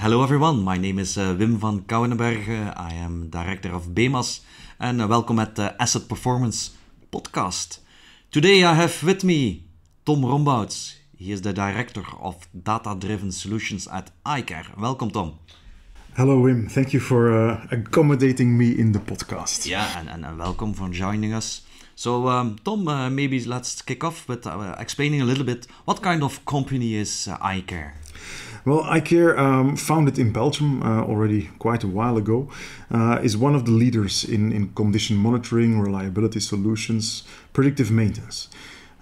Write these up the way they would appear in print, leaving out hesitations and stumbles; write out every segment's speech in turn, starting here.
Hello everyone, my name is Wim van Kouwenberg. I am director of BEMAS and welcome at the Asset Performance podcast. Today I have with me Tom Rombouts. He is the director of data-driven solutions at iCare. Welcome, Tom. Hello, Wim. Thank you for accommodating me in the podcast. Yeah, and welcome for joining us. So, Tom, maybe let's kick off with explaining a little bit what kind of company is iCare. Well, iCare, founded in Belgium already quite a while ago, is one of the leaders in condition monitoring, reliability solutions, predictive maintenance.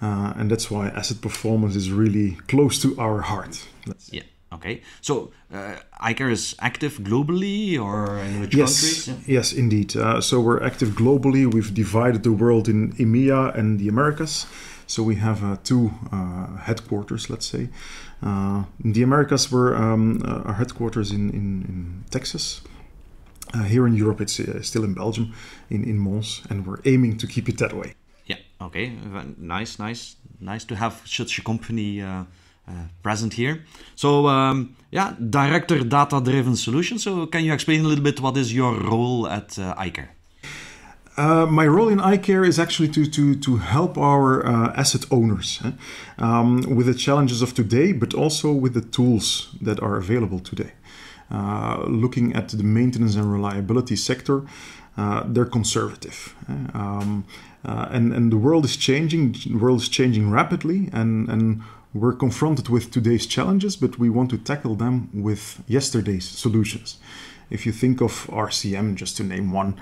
And that's why asset performance is really close to our heart. Yeah. Okay, so iCare is active globally or in which countries? Yeah. Yes, indeed. So we're active globally. We've divided the world in EMEA and the Americas. So we have two headquarters, let's say. In the Americas, our headquarters in Texas. Here in Europe, it's still in Belgium, in Mons, and we're aiming to keep it that way. Yeah, okay, nice to have such a company present here. So, Director Data-Driven Solutions. So can you explain a little bit what is your role at iCare? My role in iCare is actually to help our asset owners with the challenges of today, but also with the tools that are available today. Looking at the maintenance and reliability sector, they're conservative. And the world is changing. The world is changing rapidly, and we're confronted with today's challenges, but we want to tackle them with yesterday's solutions. If you think of RCM, just to name one,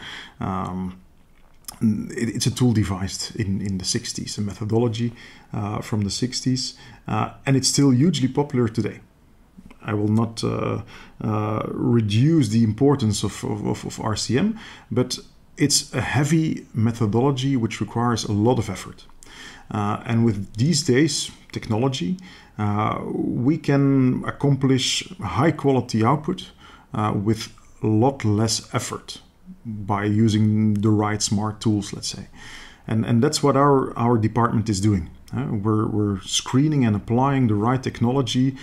it's a tool devised in the 60s, a methodology from the 60s, and it's still hugely popular today. I will not reduce the importance of RCM, but it's a heavy methodology which requires a lot of effort. And with these days technology, we can accomplish high quality output with a lot less effort by using the right smart tools, let's say. And that's what our department is doing. We're screening and applying the right technology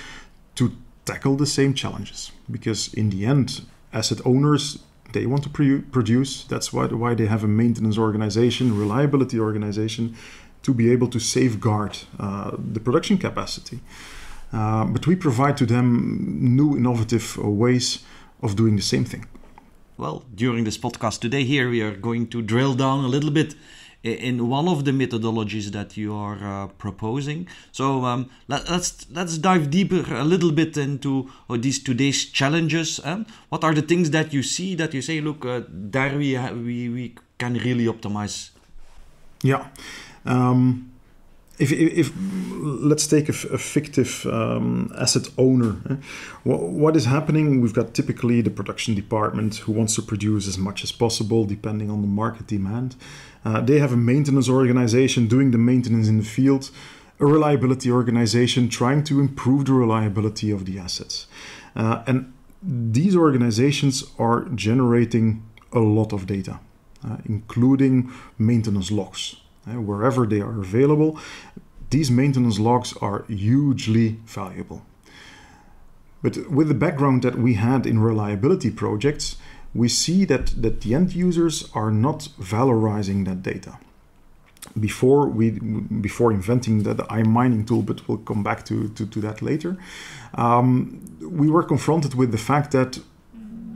to tackle the same challenges. Because in the end, asset owners, they want to produce. That's why they have a maintenance organization, reliability organization, to be able to safeguard the production capacity. But we provide to them new innovative ways of doing the same thing. Well, during this podcast today here, we are going to drill down a little bit in one of the methodologies that you are proposing. So let's dive deeper a little bit into these today's challenges. What are the things that you see that you say, look, there we can really optimize? Yeah. If let's take a fictive asset owner. What is happening? We've got typically the production department who wants to produce as much as possible depending on the market demand. They have a maintenance organization doing the maintenance in the field, a reliability organization trying to improve the reliability of the assets. And these organizations are generating a lot of data, including maintenance logs. Wherever they are available, these maintenance logs are hugely valuable. But with the background that we had in reliability projects, we see that the end users are not valorizing that data. Before inventing the AI mining tool, but we'll come back to that later, we were confronted with the fact that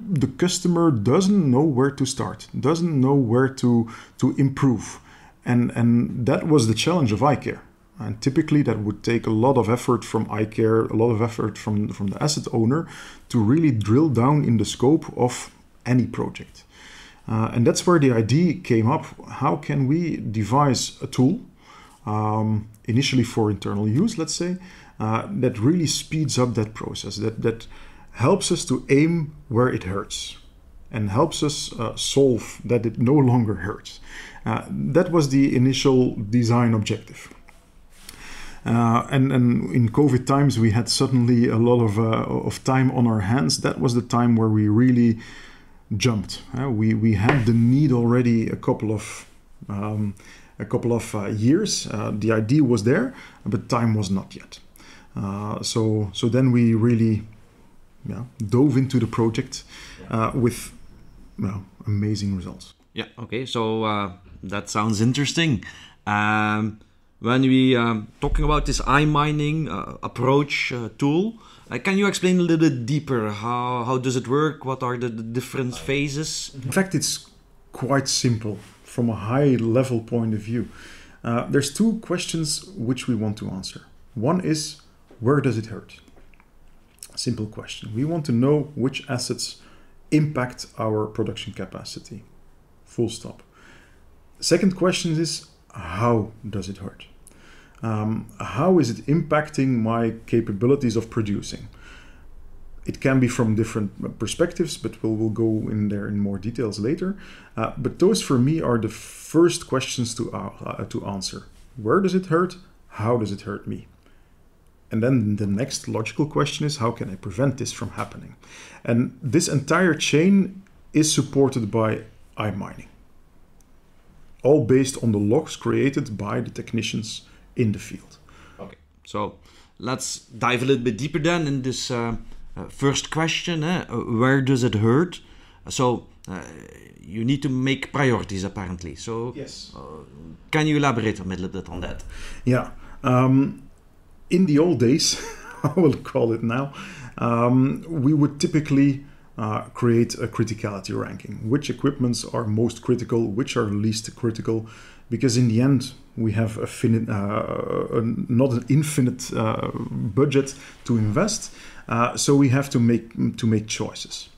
the customer doesn't know where to start, doesn't know where to improve. And that was the challenge of iCare. And typically that would take a lot of effort from iCare, a lot of effort from the asset owner to really drill down in the scope of any project. And that's where the idea came up. How can we devise a tool, initially for internal use, let's say, that really speeds up that process, that helps us to aim where it hurts and helps us solve that it no longer hurts. That was the initial design objective. And in COVID times, we had suddenly a lot of time on our hands. That was the time where we really jumped. We had the need already a couple of years. The idea was there, but time was not yet. So then we really dove into the project with amazing results. Yeah, okay, so that sounds interesting. When we talking about this iMining approach tool, can you explain a little bit deeper? How does it work? What are the different phases? In fact, it's quite simple from a high level point of view. There's two questions which we want to answer. One is, where does it hurt? Simple question. We want to know which assets impact our production capacity. Full stop. Second question is, how does it hurt? How is it impacting my capabilities of producing? It can be from different perspectives, but we'll go in there in more details later. But those for me are the first questions to answer. Where does it hurt? How does it hurt me? And then the next logical question is, how can I prevent this from happening? And this entire chain is supported by iMining, all based on the logs created by the technicians in the field. Okay, so let's dive a little bit deeper then in this first question. Where does it hurt? So you need to make priorities apparently. So yes, can you elaborate a little bit on that? Yeah. In the old days, I will call it now, we would typically create a criticality ranking. Which equipments are most critical, which are least critical, because in the end we have not an infinite budget to invest, so we have to make choices.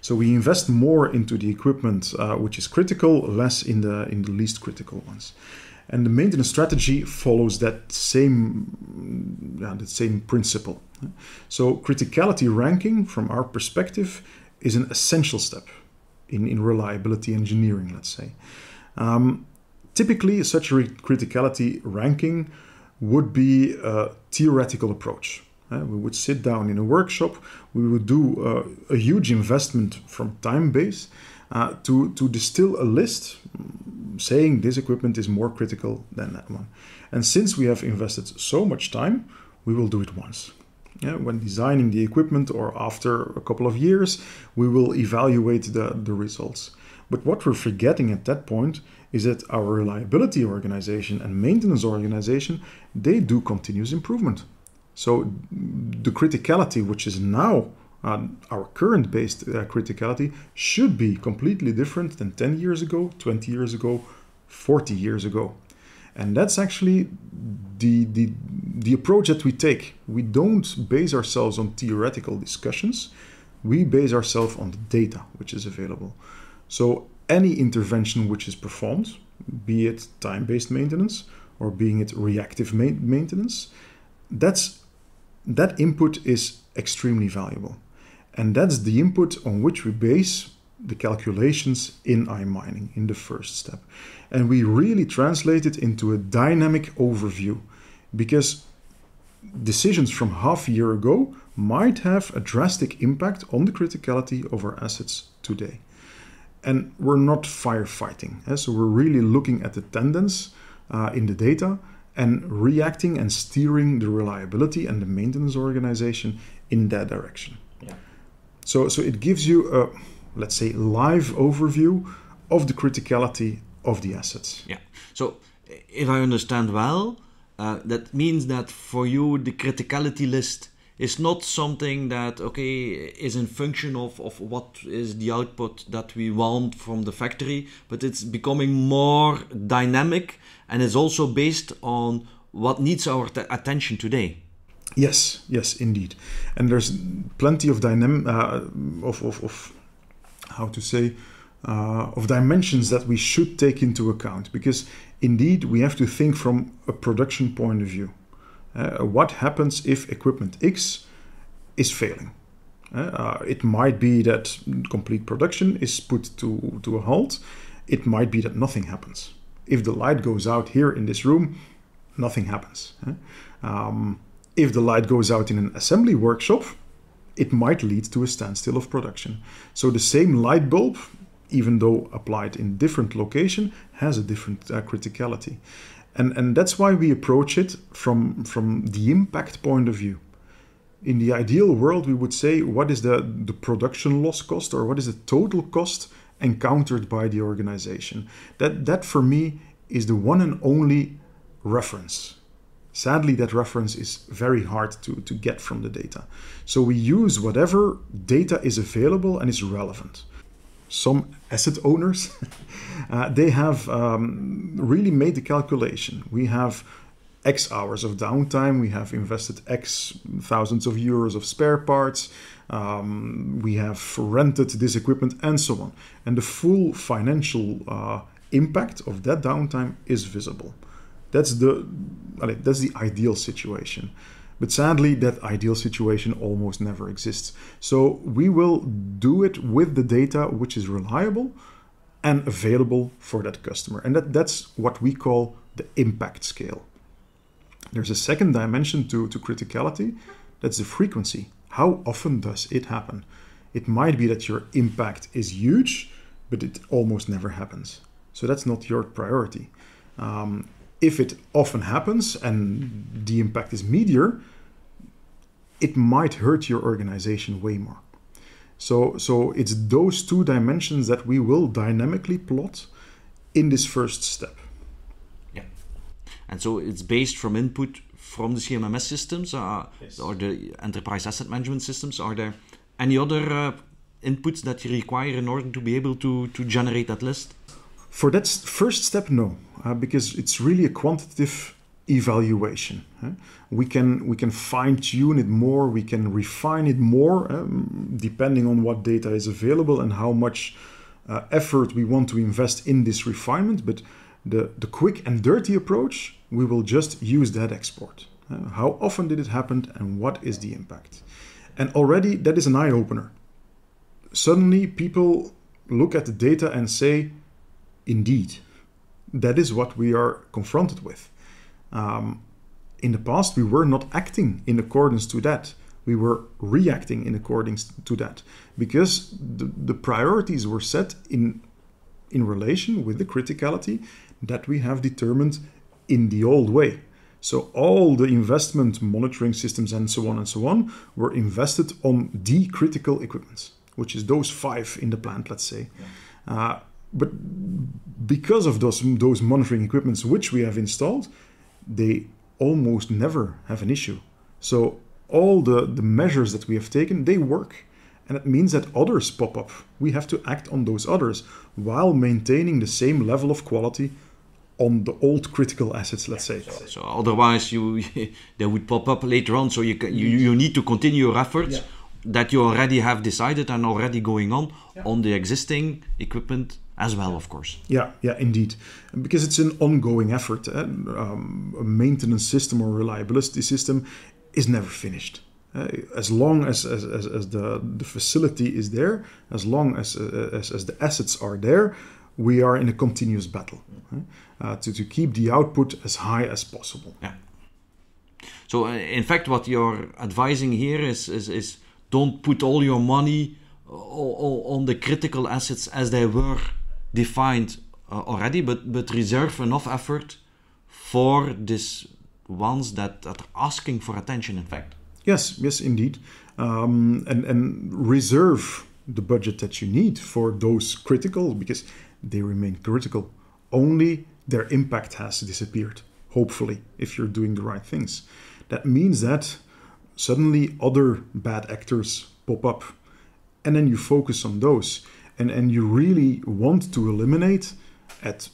So we invest more into the equipment which is critical, less in the least critical ones. And the maintenance strategy follows that same principle. So criticality ranking, from our perspective, is an essential step in reliability engineering, let's say. Typically, such a criticality ranking would be a theoretical approach. We would sit down in a workshop, we would do a huge investment from time base to distill a list saying this equipment is more critical than that one. And since we have invested so much time, we will do it once. When designing the equipment or after a couple of years, we will evaluate the results. But what we're forgetting at that point is that our reliability organization and maintenance organization, they do continuous improvement. So the criticality, which is now our current based criticality, should be completely different than 10 years ago, 20 years ago, 40 years ago. And that's actually the approach that we take. We don't base ourselves on theoretical discussions. We base ourselves on the data which is available. So any intervention which is performed, be it time-based maintenance or being it reactive maintenance, that input is extremely valuable. And that's the input on which we base the calculations in iMining in the first step. And we really translate it into a dynamic overview, because decisions from half a year ago might have a drastic impact on the criticality of our assets today. And we're not firefighting. So we're really looking at the tendencies in the data and reacting and steering the reliability and the maintenance organization in that direction. Yeah. So it gives you a, let's say, live overview of the criticality of the assets. Yeah. So if I understand well, that means that for you the criticality list is not something that is in function of what is the output that we want from the factory, but it's becoming more dynamic, and it's also based on what needs our attention today. Yes, indeed. And there's plenty of of dimensions that we should take into account, because indeed we have to think from a production point of view. What happens if equipment X is failing? It might be that complete production is put to a halt. It might be that nothing happens. If the light goes out here in this room, nothing happens. If the light goes out in an assembly workshop, it might lead to a standstill of production. So the same light bulb, even though applied in different location, has a different criticality. And that's why we approach it from the impact point of view. In the ideal world, we would say, what is the production loss cost, or what is the total cost encountered by the organization? That for me is the one and only reference. Sadly, that reference is very hard to get from the data. So we use whatever data is available and is relevant. Some asset owners, they have really made the calculation. We have X hours of downtime, we have invested X thousands of euros of spare parts, we have rented this equipment, and so on. And the full financial impact of that downtime is visible. That's the ideal situation. But sadly, that ideal situation almost never exists. So we will do it with the data which is reliable and available for that customer. And that's what we call the impact scale. There's a second dimension to criticality. That's the frequency. How often does it happen? It might be that your impact is huge, but it almost never happens. So that's not your priority. If it often happens and the impact is meteor, it might hurt your organization way more. So it's those two dimensions that we will dynamically plot in this first step. Yeah. And so it's based from input from the CMMS systems yes, or the enterprise asset management systems. Are there any other inputs that you require in order to be able to generate that list? For that first step, no, because it's really a quantitative evaluation. We can fine-tune it more, we can refine it more, depending on what data is available and how much effort we want to invest in this refinement. But the quick and dirty approach, we will just use that export. How often did it happen and what is the impact? And already that is an eye-opener. Suddenly people look at the data and say, indeed, that is what we are confronted with. In the past, we were not acting in accordance to that. We were reacting in accordance to that because the priorities were set in relation with the criticality that we have determined in the old way. So all the investment monitoring systems and so on were invested on the critical equipment, which is those 5 in the plant, let's say. Yeah. But because of those monitoring equipments which we have installed, they almost never have an issue. So all the measures that we have taken, they work. And it means that others pop up. We have to act on those others while maintaining the same level of quality on the old critical assets, let's say. So otherwise they would pop up later on. So you need to continue your efforts that you already have decided and already going on the existing equipment as well, of course. Yeah, indeed. Because it's an ongoing effort. A maintenance system or reliability system is never finished. As long as the facility is there, as long as the assets are there, we are in a continuous battle to keep the output as high as possible. Yeah. So in fact, what you're advising here is don't put all your money on the critical assets as they were defined already, but reserve enough effort for these ones that are asking for attention, in fact. Yes, indeed. And reserve the budget that you need for those critical, because they remain critical. Only their impact has disappeared, hopefully, if you're doing the right things. That means that suddenly other bad actors pop up, and then you focus on those. And you really want to eliminate at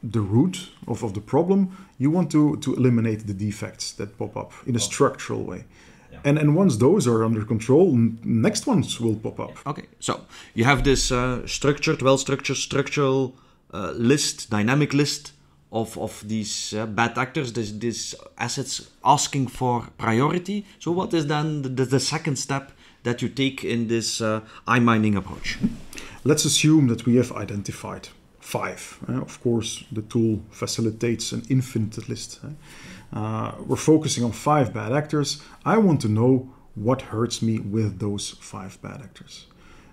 the root of the problem, you want to eliminate the defects that pop up in a structural way. Yeah. And once those are under control, next ones will pop up. Okay, so you have this well-structured structural list, dynamic list of these bad actors, these assets asking for priority. So what is then the second step that you take in this iMining approach? Let's assume that we have identified 5. Of course, the tool facilitates an infinite list. We're focusing on 5 bad actors. I want to know what hurts me with those 5 bad actors.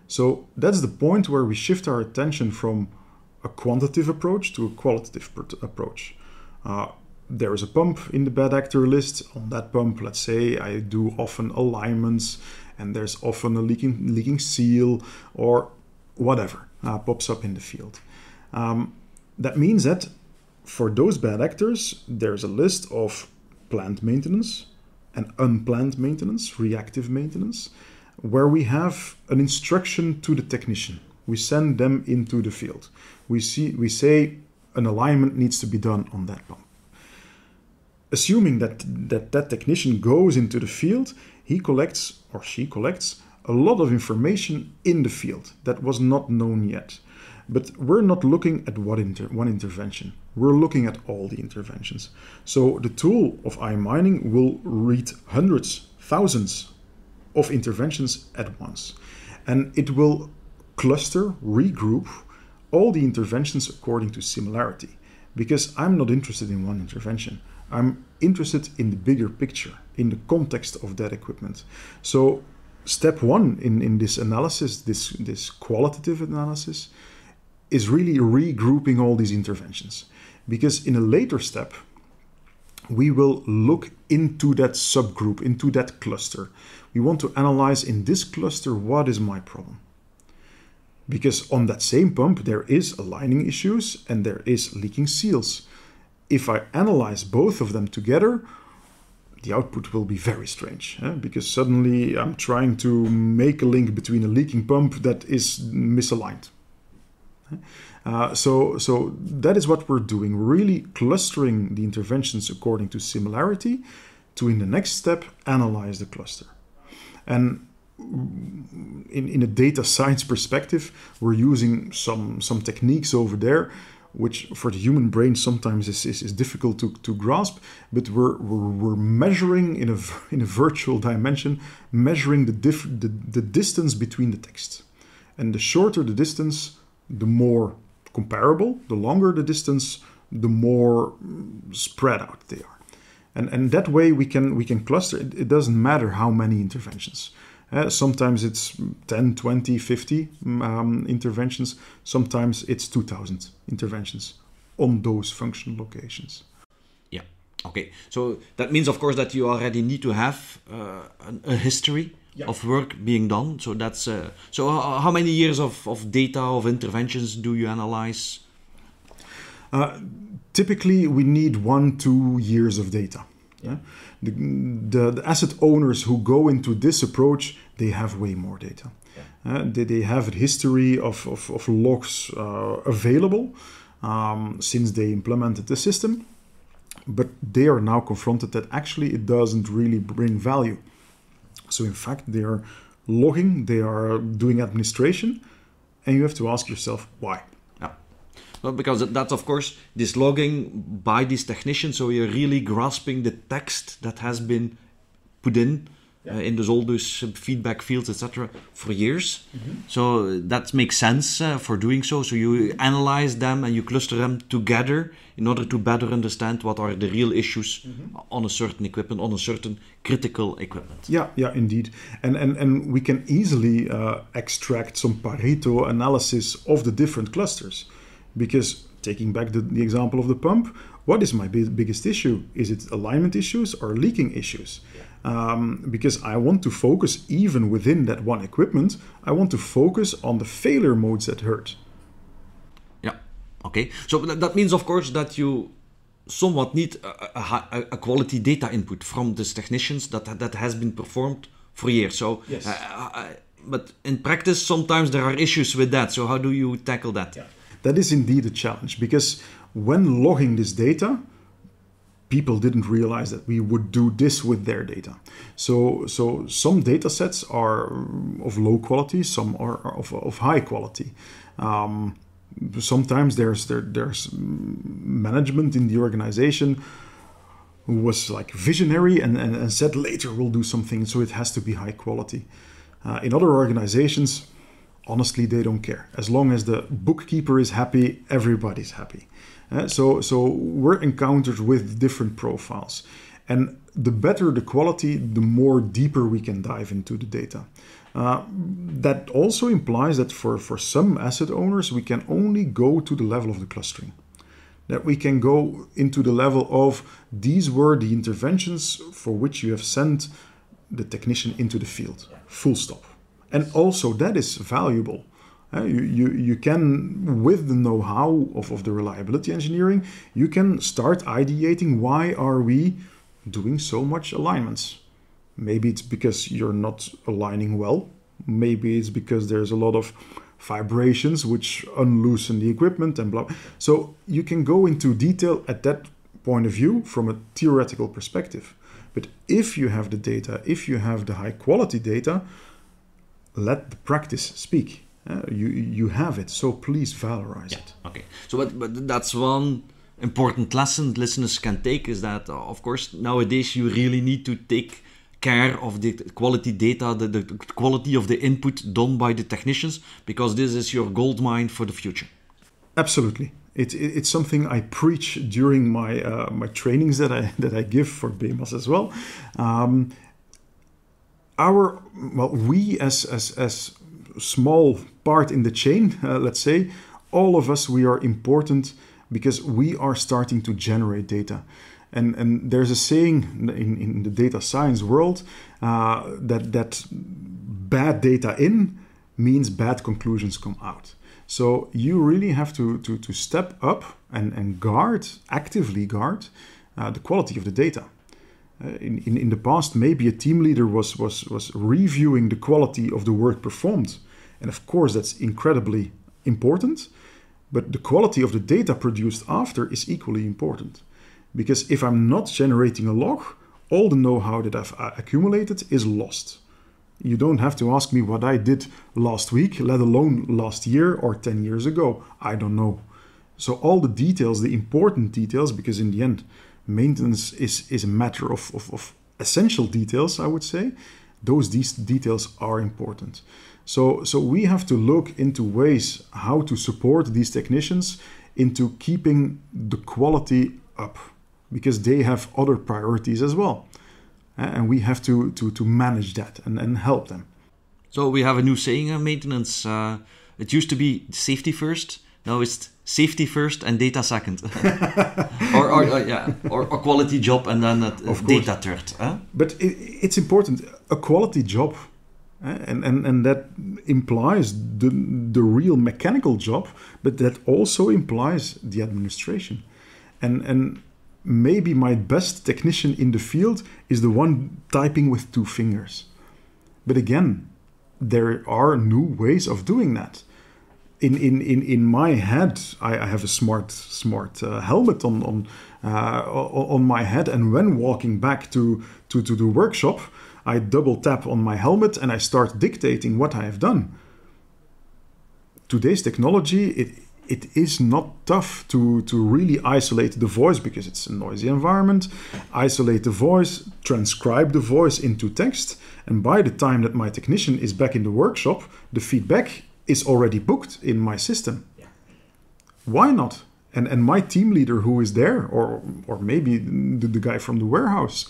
So that's the point where we shift our attention from a quantitative approach to a qualitative approach. there is a pump in the bad actor list. On that pump, let's say I do often alignments, and there's often a leaking seal or whatever pops up in the field. That means that for those bad actors, there's a list of planned maintenance and unplanned maintenance, reactive maintenance, where we have an instruction to the technician. We send them into the field. We say an alignment needs to be done on that pump. Assuming that technician goes into the field, he collects or she collects a lot of information in the field that was not known yet. But we're not looking at one intervention. We're looking at all the interventions. So the tool of AI Mining will read hundreds, thousands of interventions at once. And it will cluster, regroup all the interventions according to similarity. Because I'm not interested in one intervention. I'm interested in the bigger picture, in the context of that equipment. So step one in this analysis, this qualitative analysis, is really regrouping all these interventions. Because in a later step, we will look into that subgroup, into that cluster. We want to analyze in this cluster, what is my problem? Because on that same pump, there is aligning issues and there is leaking seals. If I analyze both of them together, the output will be very strange, because suddenly I'm trying to make a link between a leaking pump that is misaligned. So that is what we're doing, really clustering the interventions according to similarity to, in the next step, analyze the cluster. And in a data science perspective, we're using some techniques over there, which for the human brain sometimes is difficult to grasp, but we're measuring in a virtual dimension, measuring the distance between the texts. And the shorter the distance, the more comparable. The longer the distance, the more spread out they are. And that way we can cluster. It doesn't matter how many interventions. Sometimes it's 10, 20, 50 interventions. Sometimes it's 2,000 interventions on those functional locations. Yeah. Okay. So that means, of course, that you already need to have a history of work being done. So that's so how many years of data of interventions do you analyze? Typically, we need 1-2 years of data. Yeah. The asset owners who go into this approach, they have way more data. Yeah. They have a history of logs available since they implemented the system, but they are now confronted that actually it doesn't really bring value. So in fact, they are logging, they are doing administration, and you have to ask yourself why. Yeah. Well, because that's, of course, this logging by these technicians, so you're really grasping the text that has been put in all those feedback fields, etc., for years. Mm-hmm. So that makes sense for doing so. So you analyze them and you cluster them together in order to better understand what are the real issues on a certain equipment, on a certain critical equipment. Yeah, indeed. And we can easily extract some Pareto analysis of the different clusters. Because taking back the example of the pump, what is my biggest issue? Is it alignment issues or leaking issues? Because I want to focus, even within that one equipment, I want to focus on the failure modes that hurt. Yeah, okay. So that means, of course, that you somewhat need a quality data input from these technicians that has been performed for years. So, yes. But in practice, sometimes there are issues with that. So how do you tackle that? Yeah. That is indeed a challenge, because when logging this data, people didn't realize that we would do this with their data. So some data sets are of low quality, some are of high quality. Sometimes there's management in the organization who was like visionary and said later we'll do something, so it has to be high quality. In other organizations, honestly, they don't care. As long as the bookkeeper is happy, everybody's happy. So we're encountered with different profiles. And the better the quality, the more deeper we can dive into the data. That also implies that for some asset owners, we can only go to the level of the clustering. that we can go into the level of these were the interventions for which you have sent the technician into the field, full stop. And also that is valuable. You can, with the know-how of the reliability engineering, you can start ideating why are we doing so much alignments. Maybe it's because you're not aligning well. Maybe it's because there's a lot of vibrations which unloosen the equipment and blah. So you can go into detail at that point of view from a theoretical perspective. But if you have the data, if you have the high quality data, let the practice speak. You have it, so please valorize it. Okay. So, but that's one important lesson listeners can take is that, of course, nowadays you really need to take care of the quality data, the quality of the input done by the technicians, because this is your gold mine for the future. Absolutely. It's something I preach during my my trainings that I give for BEMAS as well. We as small part in the chain, let's say, all of us, we are important because we are starting to generate data. And there's a saying in the data science world that bad data in means bad conclusions come out. So you really have to step up and actively guard the quality of the data. In the past, maybe a team leader was reviewing the quality of the work performed. And of course, that's incredibly important. But the quality of the data produced after is equally important. Because if I'm not generating a log, all the know-how that I've accumulated is lost. You don't have to ask me what I did last week, let alone last year or 10 years ago. I don't know. So all the details, the important details, because in the end, maintenance is a matter of essential details, I would say. These details are important. So we have to look into ways how to support these technicians into keeping the quality up, because they have other priorities as well. And we have to manage that and help them. So we have a new saying in maintenance. It used to be safety first. Now it's safety first and data second. or quality job and then data third. But it's important. A quality job. And that implies the real mechanical job, but that also implies the administration. And maybe my best technician in the field is the one typing with 2 fingers. But again, there are new ways of doing that. In my head, I have a smart helmet on my head, and when walking back to the workshop, I double tap on my helmet and I start dictating what I have done. Today's technology, it is not tough to really isolate the voice because it's a noisy environment, isolate the voice, transcribe the voice into text, and by the time that my technician is back in the workshop, the feedback is already booked in my system. Yeah. Why not? And my team leader who is there, or maybe the guy from the warehouse,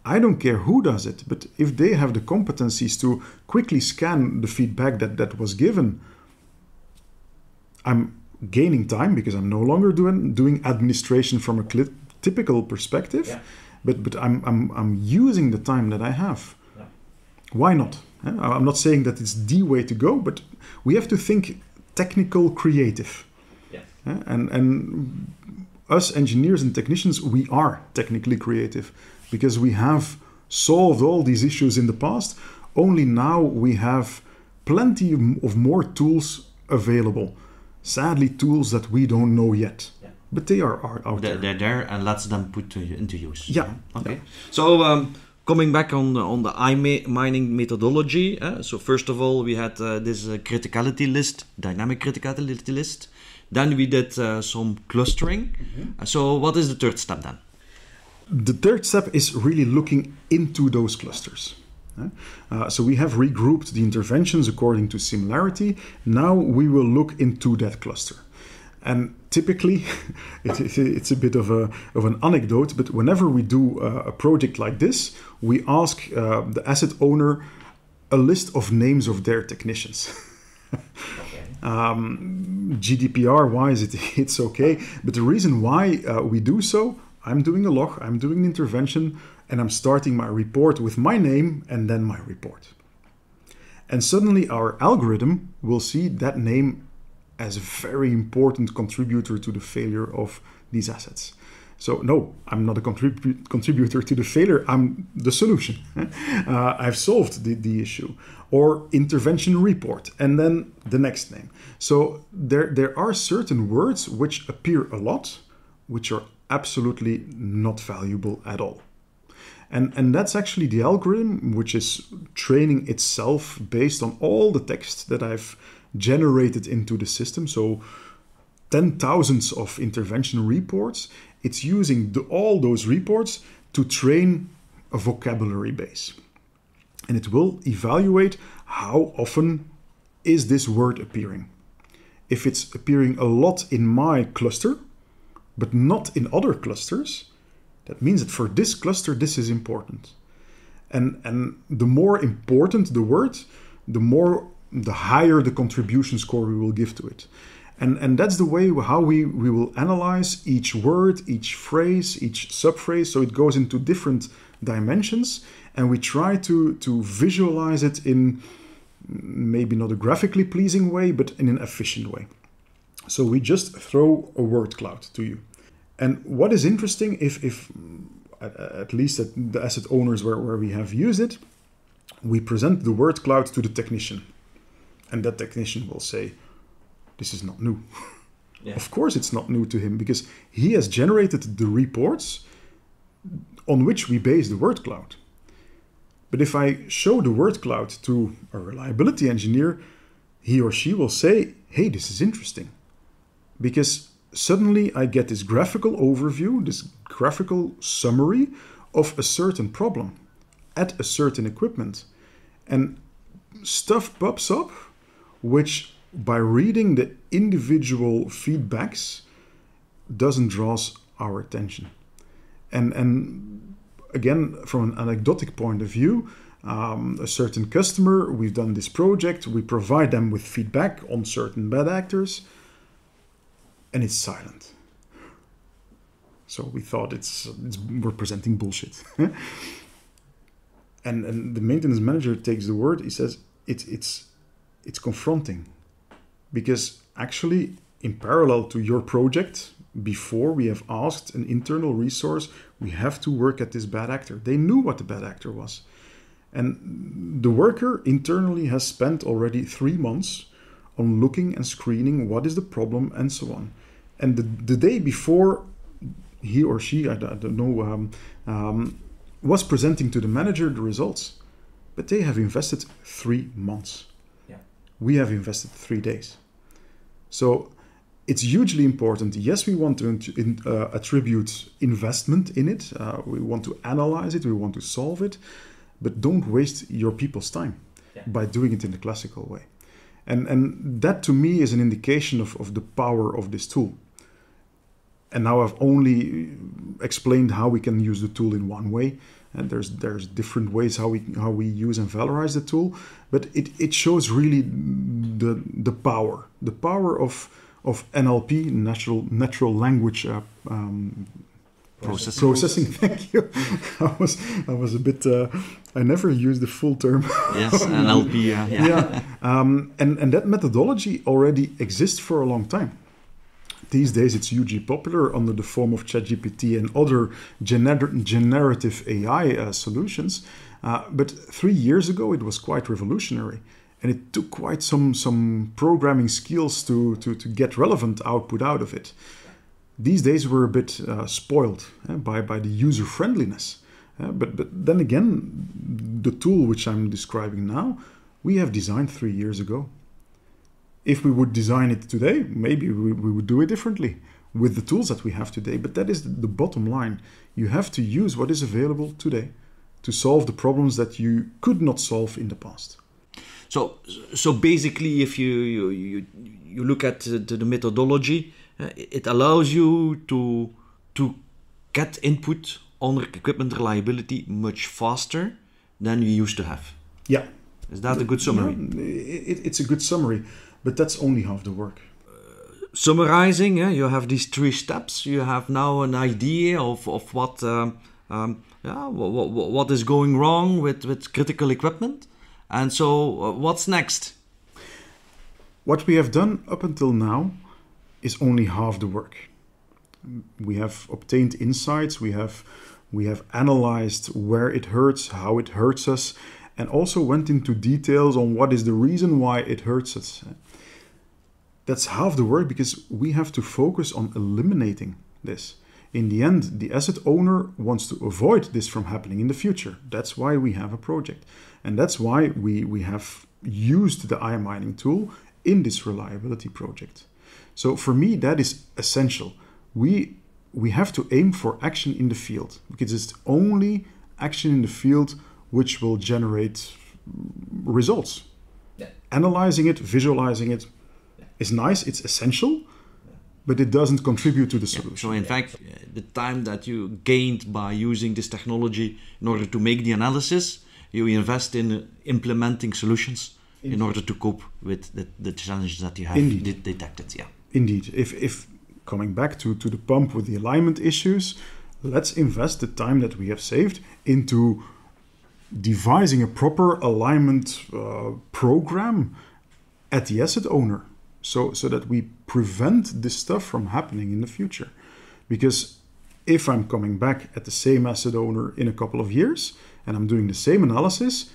I don't care who does it, but if they have the competencies to quickly scan the feedback that was given, I'm gaining time because I'm no longer doing administration from a typical perspective, yeah. but I'm using the time that I have. Yeah. Why not? I'm not saying that it's the way to go, but we have to think technical, creative. Yeah. And us engineers and technicians, we are technically creative because we have solved all these issues in the past. Only now we have plenty of more tools available. Sadly, tools that we don't know yet. Yeah. But they are out there. They're there, and let's them put into use. Yeah. Okay. Yeah. So coming back on the AI mining methodology. So first of all, we had this criticality list, dynamic criticality list. Then we did some clustering. Mm-hmm. So what is the third step then? The third step is really looking into those clusters. So we have regrouped the interventions according to similarity. Now we will look into that cluster. And typically, it's a bit of an anecdote, but whenever we do a project like this, we ask the asset owner a list of names of their technicians. Okay. GDPR-wise, it's okay. But the reason why we do so, I'm doing a log, I'm doing an intervention, and I'm starting my report with my name and then my report. And suddenly our algorithm will see that name as a very important contributor to the failure of these assets. So no, I'm not a contributor to the failure, I'm the solution. I've solved the issue. Or intervention report, and then the next name. So there are certain words which appear a lot, which are absolutely not valuable at all. And that's actually the algorithm which is training itself based on all the text that I've generated into the system. So 10,000s of intervention reports. It's using all those reports to train a vocabulary base. And it will evaluate how often is this word appearing. If it's appearing a lot in my cluster, but not in other clusters, that means that for this cluster, this is important. And the more important the word, the higher the contribution score we will give to it. And that's the way how we will analyze each word, each phrase, each subphrase. So it goes into different dimensions, and we try to visualize it in maybe not a graphically pleasing way, but in an efficient way. So we just throw a word cloud to you. And what is interesting, if at least at the asset owners where we have used it, we present the word cloud to the technician. And that technician will say, this is not new. Yeah. Of course it's not new to him, because he has generated the reports on which we base the word cloud. But if I show the word cloud to a reliability engineer, he or she will say, hey, this is interesting. Because suddenly I get this graphical overview, this graphical summary of a certain problem at a certain equipment. And stuff pops up, which by reading the individual feedbacks doesn't draw our attention. And again, from an anecdotic point of view, a certain customer, we've done this project, we provide them with feedback on certain bad actors, and it's silent. So we thought we're presenting bullshit. and the maintenance manager takes the word. He says it's confronting, because actually in parallel to your project, before we have asked an internal resource, we have to work at this bad actor. They knew what the bad actor was. And the worker internally has spent already 3 months on looking and screening what is the problem and so on. And the day before, he or she, I don't know, was presenting to the manager the results. But they have invested 3 months. Yeah. We have invested 3 days. So it's hugely important. Yes, we want to attribute investment in it. We want to analyze it. We want to solve it. But don't waste your people's time by doing it in the classical way. And that to me is an indication of the power of this tool. And now I've only explained how we can use the tool in one way. And there's different ways how we use and valorize the tool. But it shows really the power of NLP, natural language processing. Thank you. I was a bit. I never used the full term. Yes, NLP. Yeah. And that methodology already exists for a long time. These days, it's hugely popular under the form of ChatGPT and other generative AI solutions. But 3 years ago, it was quite revolutionary. And it took quite some programming skills to get relevant output out of it. These days, we're a bit spoiled by the user friendliness. But then again, the tool which I'm describing now, we have designed 3 years ago. If we would design it today, maybe we would do it differently with the tools that we have today. But that is the bottom line. You have to use what is available today to solve the problems that you could not solve in the past. So basically, if you look at the methodology, it allows you to get input on equipment reliability much faster than you used to have. Yeah. Is that a good summary? Yeah, it's a good summary. But that's only half the work. Summarizing, you have these 3 steps. You have now an idea of what what is going wrong with critical equipment. And so what's next? What we have done up until now is only half the work. We have obtained insights, we have analyzed where it hurts, how it hurts us, and also went into details on what is the reason why it hurts us. That's half the work, because we have to focus on eliminating this. In the end, the asset owner wants to avoid this from happening in the future. That's why we have a project. And that's why we have used the AI mining tool in this reliability project. So for me, that is essential. We have to aim for action in the field, because it's only action in the field which will generate results. Yeah. Analyzing it, visualizing it is nice, it's essential, but it doesn't contribute to the solution. So in fact, the time that you gained by using this technology in order to make the analysis, you invest in implementing solutions in order to cope with the challenges that you have detected. Yeah. Indeed. If coming back to the pump with the alignment issues, let's invest the time that we have saved into devising a proper alignment program at the asset owner, so that we prevent this stuff from happening in the future. Because if I'm coming back at the same asset owner in a couple of years and I'm doing the same analysis,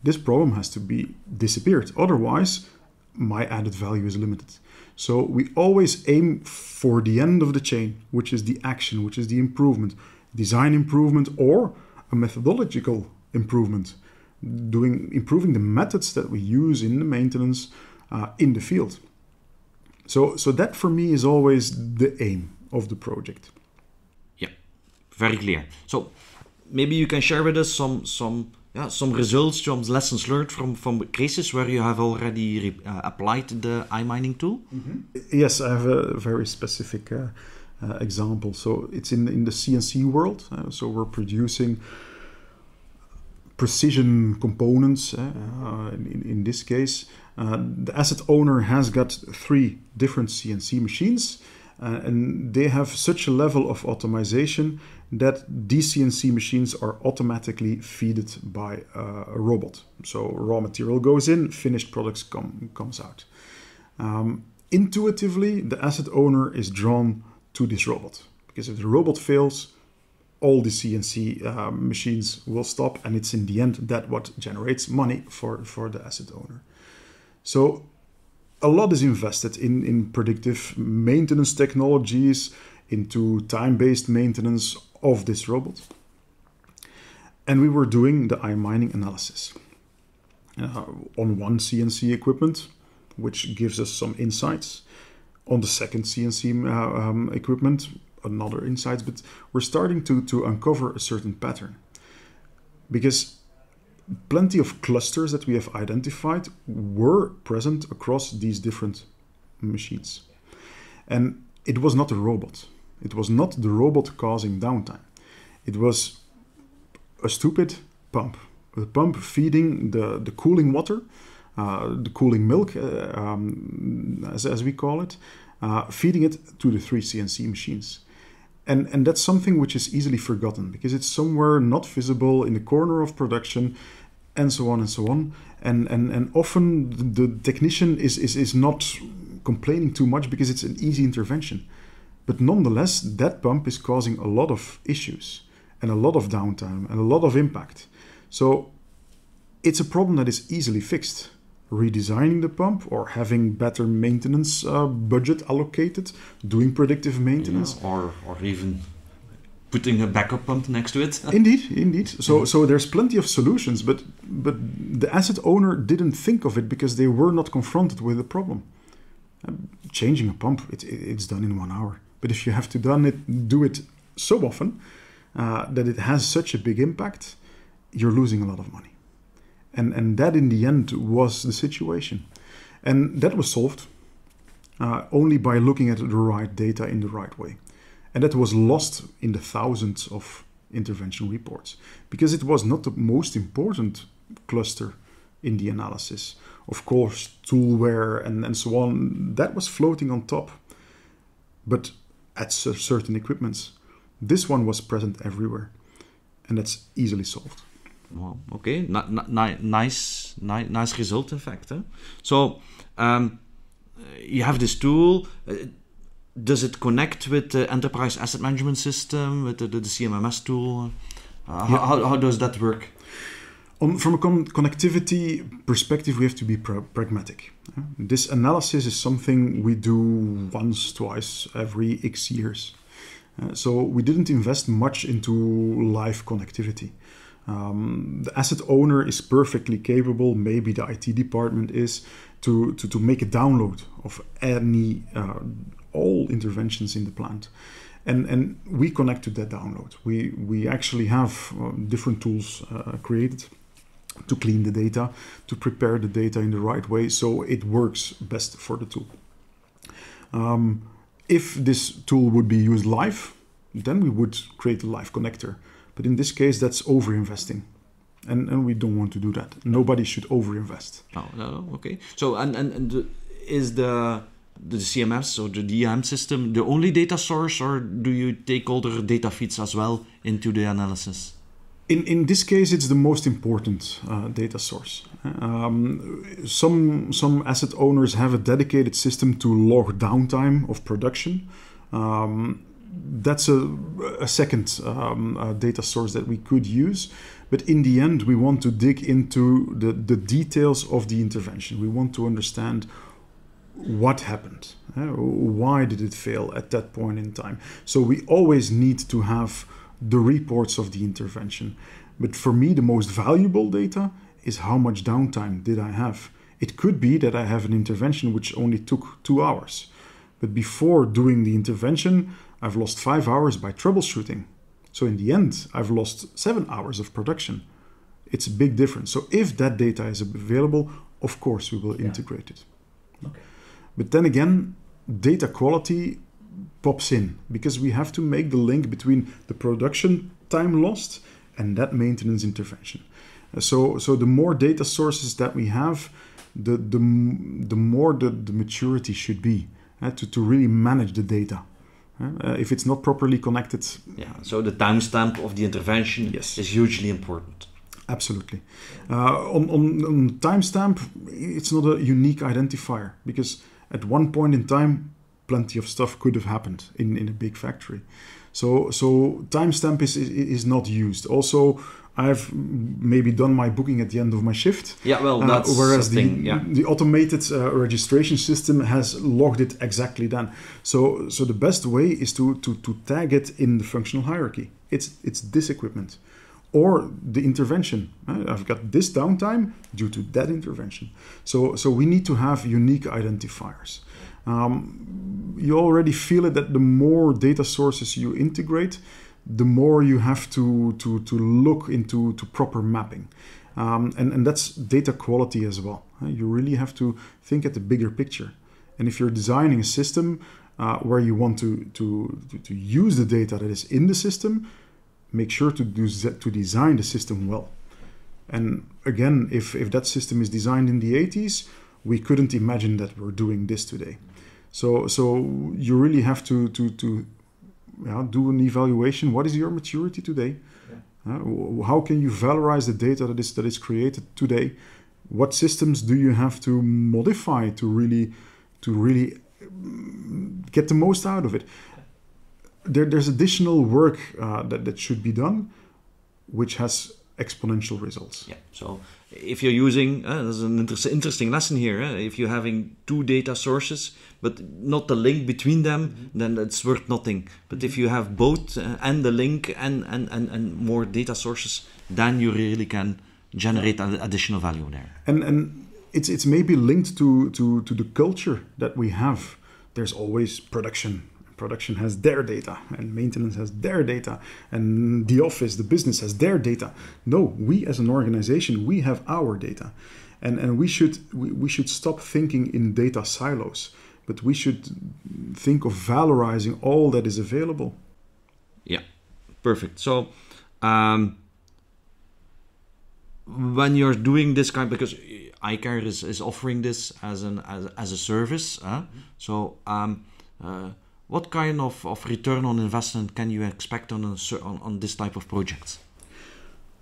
this problem has to be disappeared. Otherwise, my added value is limited. So we always aim for the end of the chain, which is the action, which is the improvement, design improvement, or a methodological improvement, improving the methods that we use in the maintenance in the field. So that for me is always the aim of the project. Yeah, very clear. So maybe you can share with us some results, some lessons learned from cases where you have already applied the AI mining tool? Mm-hmm. Yes, I have a very specific example. So it's in the CNC world. So we're producing precision components. In this case, the asset owner has got 3 different CNC machines, and they have such a level of automation that these CNC machines are automatically fed by a robot. So raw material goes in, finished products comes out. Intuitively, the asset owner is drawn to this robot, because if the robot fails, all the CNC machines will stop, and it's in the end that what generates money for the asset owner. So a lot is invested in predictive maintenance technologies, into time-based maintenance of this robot. And we were doing the AI mining analysis on one CNC equipment, which gives us some insights. On the second CNC equipment, another insights, but we're starting to uncover a certain pattern, because plenty of clusters that we have identified were present across these different machines. And it was not a robot. It was not the robot causing downtime. It was a stupid pump. A pump feeding the cooling water, the cooling milk, as we call it, feeding it to the 3 CNC machines. And that's something which is easily forgotten, because it's somewhere not visible in the corner of production, and so on and so on. And often the technician is not complaining too much, because it's an easy intervention. But nonetheless, that pump is causing a lot of issues and a lot of downtime and a lot of impact. So it's a problem that is easily fixed. Redesigning the pump, or having better maintenance budget allocated, doing predictive maintenance. Yeah, or even putting a backup pump next to it. Indeed. So there's plenty of solutions, but the asset owner didn't think of it because they were not confronted with the problem. Changing a pump, it's done in 1 hour. But if you have to do it so often that it has such a big impact, you're losing a lot of money. And that in the end was the situation. And that was solved only by looking at the right data in the right way. And that was lost in the thousands of intervention reports, because it was not the most important cluster in the analysis. Of course, toolware and so on, that was floating on top. But at certain equipments, this one was present everywhere. And that's easily solved. Well, okay, nice result, in fact. Huh? So you have this tool. Does it connect with the enterprise asset management system, with the CMMS tool? How does that work? From a connectivity perspective, we have to be pragmatic. This analysis is something we do once, twice, every X years. So we didn't invest much into live connectivity. The asset owner is perfectly capable, maybe the IT department is, to make a download of any all interventions in the plant. And we connect to that download. We actually have different tools created to clean the data, to prepare the data in the right way so it works best for the tool. If this tool would be used live, then we would create a live connector. But in this case, that's over-investing. And we don't want to do that. Nobody should over-invest. No, okay. So, and is the CMS or the DEM system the only data source, or do you take other data feeds as well into the analysis? In this case, it's the most important data source. Some asset owners have a dedicated system to log downtime of production. That's a second data source that we could use. But in the end, we want to dig into the details of the intervention. We want to understand what happened. Why did it fail at that point in time? So we always need to have the reports of the intervention. But for me, the most valuable data is how much downtime did I have. It could be that I have an intervention which only took 2 hours. But before doing the intervention, I've lost 5 hours by troubleshooting. So in the end, I've lost 7 hours of production. It's a big difference. So if that data is available, of course we will integrate it. Okay. But then again, data quality pops in because we have to make the link between the production time lost and that maintenance intervention. So the more data sources that we have, the more the maturity should be to really manage the data. If it's not properly connected. So the timestamp of the intervention is hugely important. Absolutely. On timestamp, it's not a unique identifier because at one point in time, plenty of stuff could have happened in a big factory. So timestamp is not used. Also, I've maybe done my booking at the end of my shift. Yeah, well, that's whereas the automated registration system has logged it exactly then. So the best way is to tag it in the functional hierarchy. It's this equipment or the intervention. I've got this downtime due to that intervention. So we need to have unique identifiers. You already feel it that the more data sources you integrate, the more you have to look into proper mapping. And that's data quality as well. You really have to think at the bigger picture. And if you're designing a system where you want to use the data that is in the system, make sure to design the system well. And again, if that system is designed in the 80s, we couldn't imagine that we're doing this today. So you really have to do an evaluation. What is your maturity today? How can you valorize the data that is created today? What systems do you have to modify to really get the most out of it? There's additional work that should be done, which has exponential results. Yeah. So if you're using, there's an interesting lesson here. If you're having 2 data sources, but not the link between them, then it's worth nothing. But if you have both and the link and more data sources, then you really can generate additional value there. And it's maybe linked to the culture that we have. There's always production. Production has their data and maintenance has their data and the office, the business has their data. No, we as an organization, we have our data. And we should stop thinking in data silos, but we should think of valorizing all that is available. Yeah, perfect. So when you're doing this kind, because iCare is offering this as a service, so what kind of return on investment can you expect on this type of projects?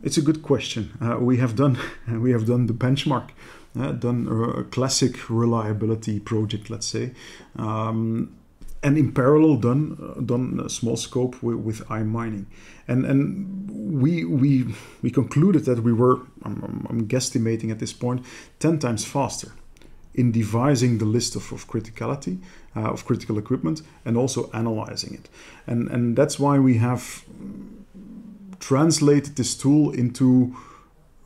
It's a good question. We have done the benchmark, done a classic reliability project, let's say, and in parallel done a small scope with AI mining, and we concluded that we were, I'm guesstimating at this point, 10 times faster in devising the list of criticality, of critical equipment, and also analyzing it, and that's why we have translated this tool into,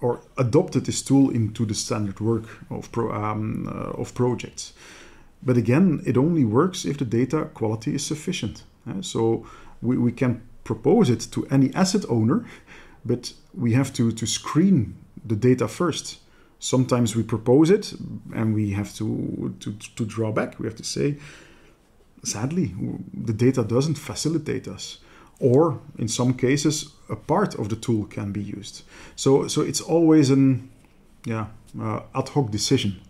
or adopted this tool into the standard work of projects. But again, it only works if the data quality is sufficient. So we can propose it to any asset owner, but we have to screen the data first. Sometimes we propose it and we have to draw back. We have to say, sadly, the data doesn't facilitate us. Or in some cases, a part of the tool can be used. So it's always an ad hoc decision.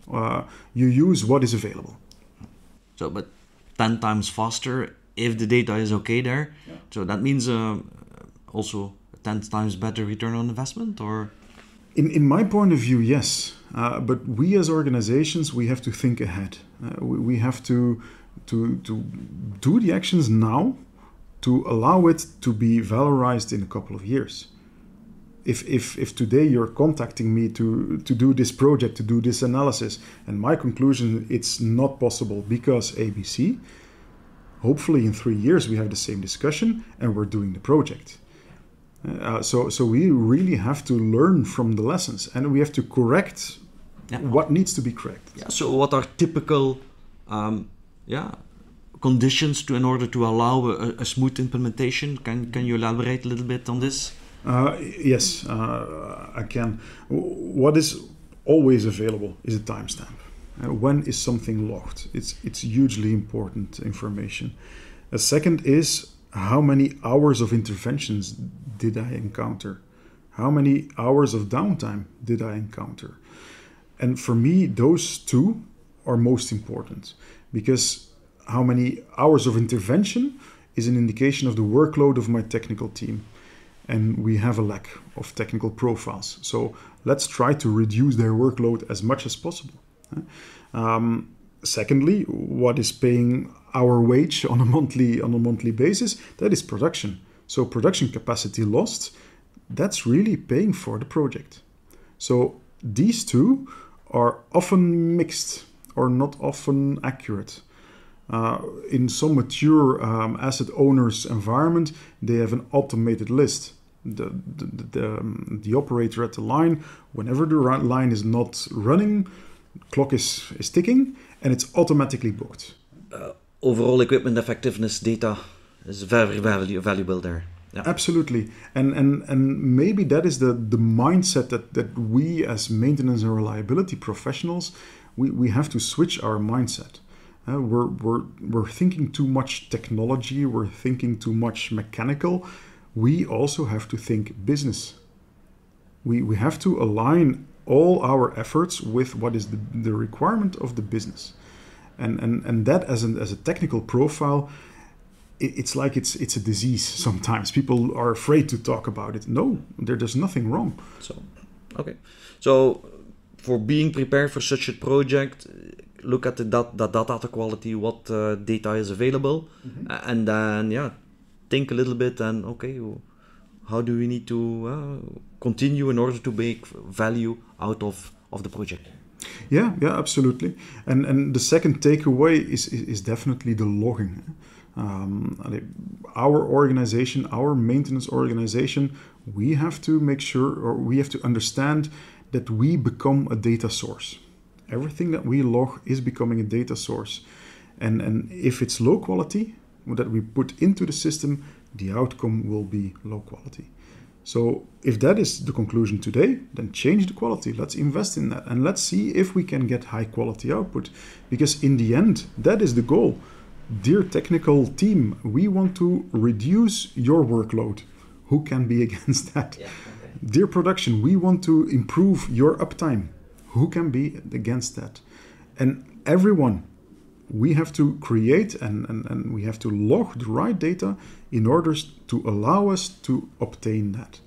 You use what is available. So, but 10 times faster if the data is okay there. Yeah. So that means also 10 times better return on investment, or? In my point of view, yes. But we as organizations, we have to think ahead. We have to do the actions now to allow it to be valorized in a couple of years. If today you're contacting me to do this project, to do this analysis, and my conclusion it's not possible because ABC, hopefully in 3 years we have the same discussion and we're doing the project. So we really have to learn from the lessons, and we have to correct what needs to be corrected. Yeah. So what are typical conditions in order to allow a smooth implementation? Can you elaborate a little bit on this? Yes, I can. What is always available is a timestamp. When is something logged? It's hugely important information. A second is, how many hours of interventions did I encounter? How many hours of downtime did I encounter? And for me, those two are most important, because how many hours of intervention is an indication of the workload of my technical team. And we have a lack of technical profiles. So let's try to reduce their workload as much as possible. Secondly, what is paying our wage on a monthly basis? That is production. So production capacity lost, that's really paying for the project. So these two are often mixed or not often accurate. In some mature asset owners' environment, they have an automated list. The operator at the line, whenever the line is not running, clock is ticking, and it's automatically booked. Overall equipment effectiveness data is very valuable there. Yeah. Absolutely, and maybe that is the mindset that we as maintenance and reliability professionals, we have to switch our mindset. We're thinking too much technology, we're thinking too much mechanical. We also have to think business. We have to align all our efforts with what is the requirement of the business. And that as a technical profile, it's like it's a disease sometimes. People are afraid to talk about it. No, there's nothing wrong. So for being prepared for such a project, look at the data quality, what data is available, and then think a little bit and how do we need to continue in order to make value out of the project? Yeah, absolutely. And the second takeaway is definitely the logging. Our organization, our maintenance organization, we have to make sure, or we have to understand that we become a data source. Everything that we log is becoming a data source. And if it's low quality that we put into the system, the outcome will be low quality. So if that is the conclusion today, then change the quality. Let's invest in that. And let's see if we can get high quality output. Because in the end, that is the goal. Dear technical team, we want to reduce your workload. Who can be against that? Yeah, okay. Dear production, we want to improve your uptime. Who can be against that? And everyone, we have to create and we have to log the right data in order to allow us to obtain that.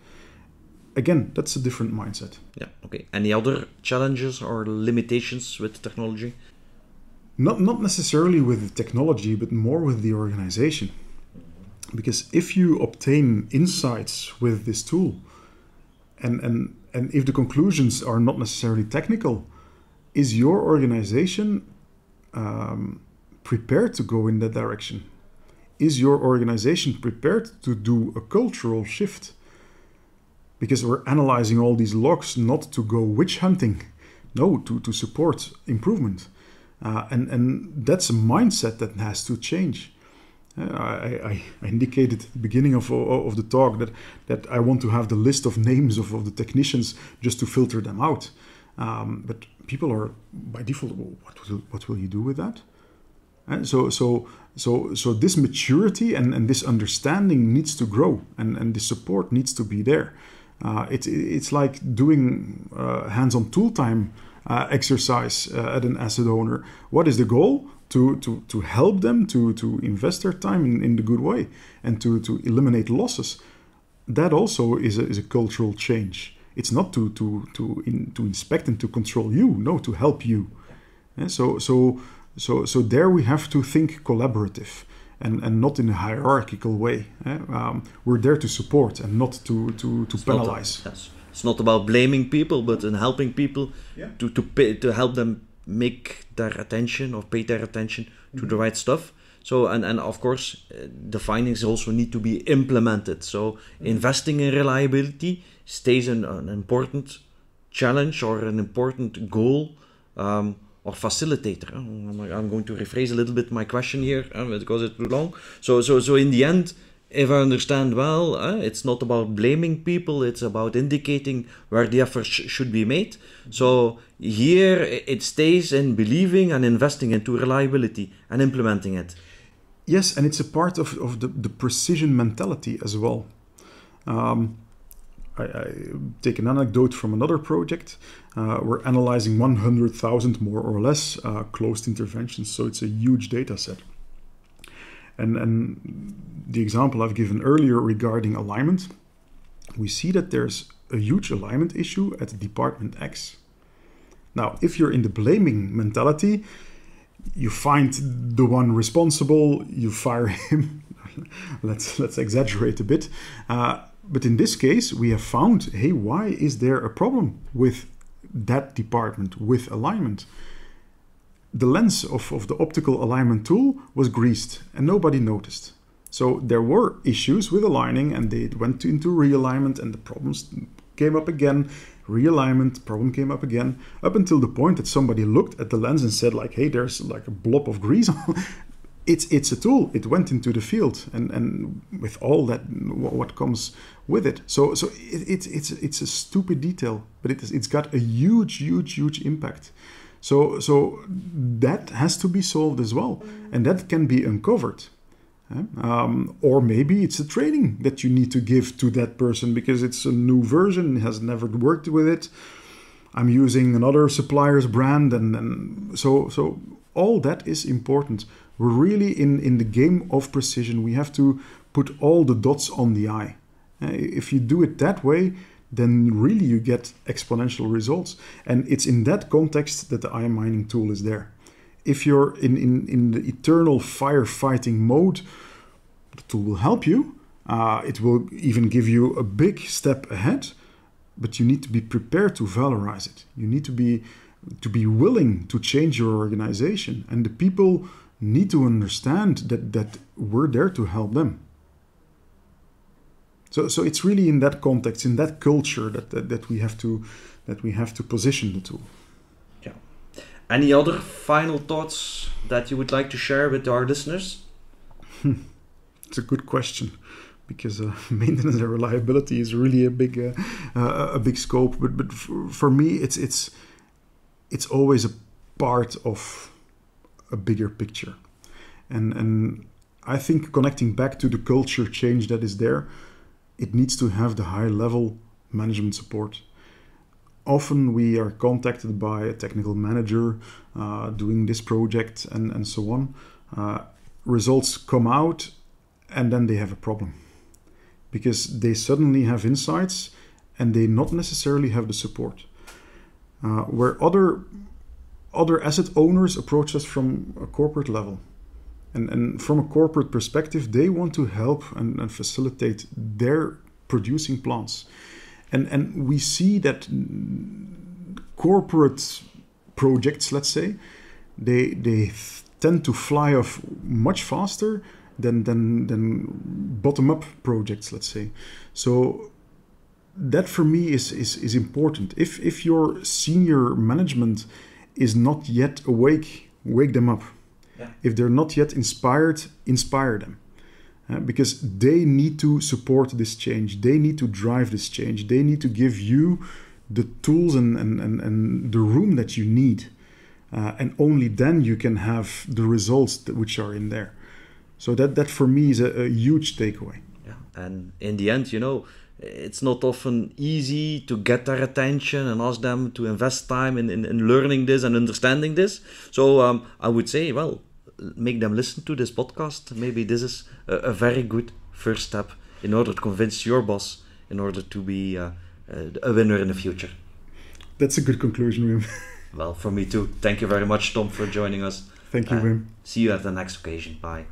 Again, that's a different mindset. Yeah, okay. Any other challenges or limitations with technology? Not necessarily with the technology, but more with the organization. Because if you obtain insights with this tool, and if the conclusions are not necessarily technical, is your organization prepared to go in that direction? Is your organization prepared to do a cultural shift? Because we're analyzing all these logs not to go witch hunting, no, to support improvement. And that's a mindset that has to change. I indicated at the beginning of the talk that I want to have the list of names of the technicians just to filter them out. But people are by default, what will you do with that? And so this maturity and this understanding needs to grow, and the support needs to be there. It's like doing hands-on tool time exercise at an asset owner. What is the goal? To help them to invest their time in the good way and to eliminate losses. That also is a cultural change. It's not to inspect and to control you, no, to help you. And so there we have to think collaborative and not in a hierarchical way. We're there to support and not to penalize. It's not about blaming people, but in helping people to help them make their attention or pay their attention to the right stuff. So and of course the findings also need to be implemented. So investing in reliability stays an important challenge or an important goal or facilitator. I'm going to rephrase a little bit my question here because it's too long. So in the end, if I understand well, it's not about blaming people, it's about indicating where the efforts should be made. So here it stays in believing and investing into reliability and implementing it. Yes, and it's a part of the precision mentality as well. I take an anecdote from another project. We're analyzing 100,000 more or less closed interventions, so it's a huge data set. And the example I've given earlier regarding alignment, we see that there's a huge alignment issue at Department X. Now, if you're in the blaming mentality, you find the one responsible, you fire him. let's exaggerate a bit. But in this case, we have found, hey, why is there a problem with that department, with alignment? The lens of the optical alignment tool was greased and nobody noticed. So there were issues with aligning and they went into realignment and the problems came up again. Realignment, problem came up again, up until the point that somebody looked at the lens and said like, hey, there's like a blob of grease. It's a tool. It went into the field and with all that, what comes with it. So it's a stupid detail, but it's got a huge impact. So that has to be solved as well, and that can be uncovered. Or maybe it's a training that you need to give to that person because it's a new version, has never worked with it. I'm using another supplier's brand, and so all that is important. We're really in the game of precision. We have to put all the dots on the I. If you do it that way, then really you get exponential results. And it's in that context that the AI mining tool is there. If you're in the eternal firefighting mode, the tool will help you. It will even give you a big step ahead, but you need to be prepared to valorize it. You need to be willing to change your organization. And the people need to understand that we're there to help them. So it's really in that context, in that culture that we have to position the tool. Yeah. Any other final thoughts that you would like to share with our listeners? It's a good question, because maintenance and reliability is really a big scope. But for me, it's always a part of a bigger picture, and I think connecting back to the culture change that is there. It needs to have the high level management support. Often we are contacted by a technical manager doing this project and so on. Results come out and then they have a problem because they suddenly have insights and they not necessarily have the support. Where other asset owners approach us from a corporate level. And from a corporate perspective, they want to help and facilitate their producing plants. And we see that corporate projects, let's say, they tend to fly off much faster than bottom-up projects, let's say. So that for me is important. If your senior management is not yet awake, wake them up. Yeah. If they're not yet inspired, inspire them. Because they need to support this change. They need to drive this change. They need to give you the tools and the room that you need. And only then you can have the results which are in there. So that for me is a huge takeaway. Yeah, and in the end, it's not often easy to get their attention and ask them to invest time in learning this and understanding this. So I would say, well, make them listen to this podcast. Maybe this is a very good first step in order to convince your boss in order to be a winner in the future. That's a good conclusion, Wim. Well, for me too. Thank you very much, Tom, for joining us. Thank you, Wim. See you at the next occasion. Bye.